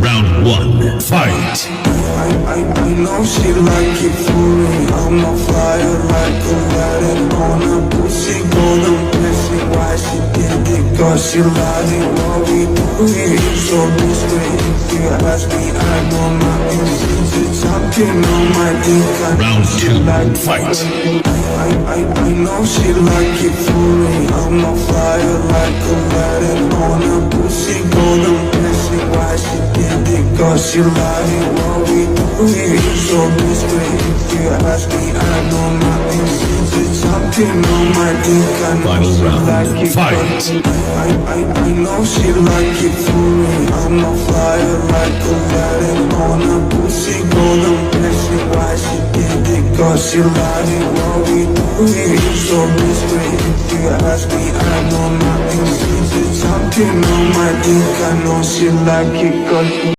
Round one, fight. I know she like it for me. I'm on fire like a wedding on a pussy golden blessing. Why she did it? Cause she like it. What we do is so discreet. If you ask me, I know nothing. She's jumping on my dick. Round two, fight. I know she like it for me. I'm on fire like a wedding on a pussy golden blessing. Why she did it? Cause she like it. What we do is so discreet. If you ask me, I know nothing. She's jumping on my dick. I know Final she round, like it. fight. I know she like it for me. I'm on fire like a wedding on a pussy golden blessing. Why she did it? Cause she like it. What we do is so discreet. If you ask me, I know nothing. She's jumping on my dick. I know she like it. Cause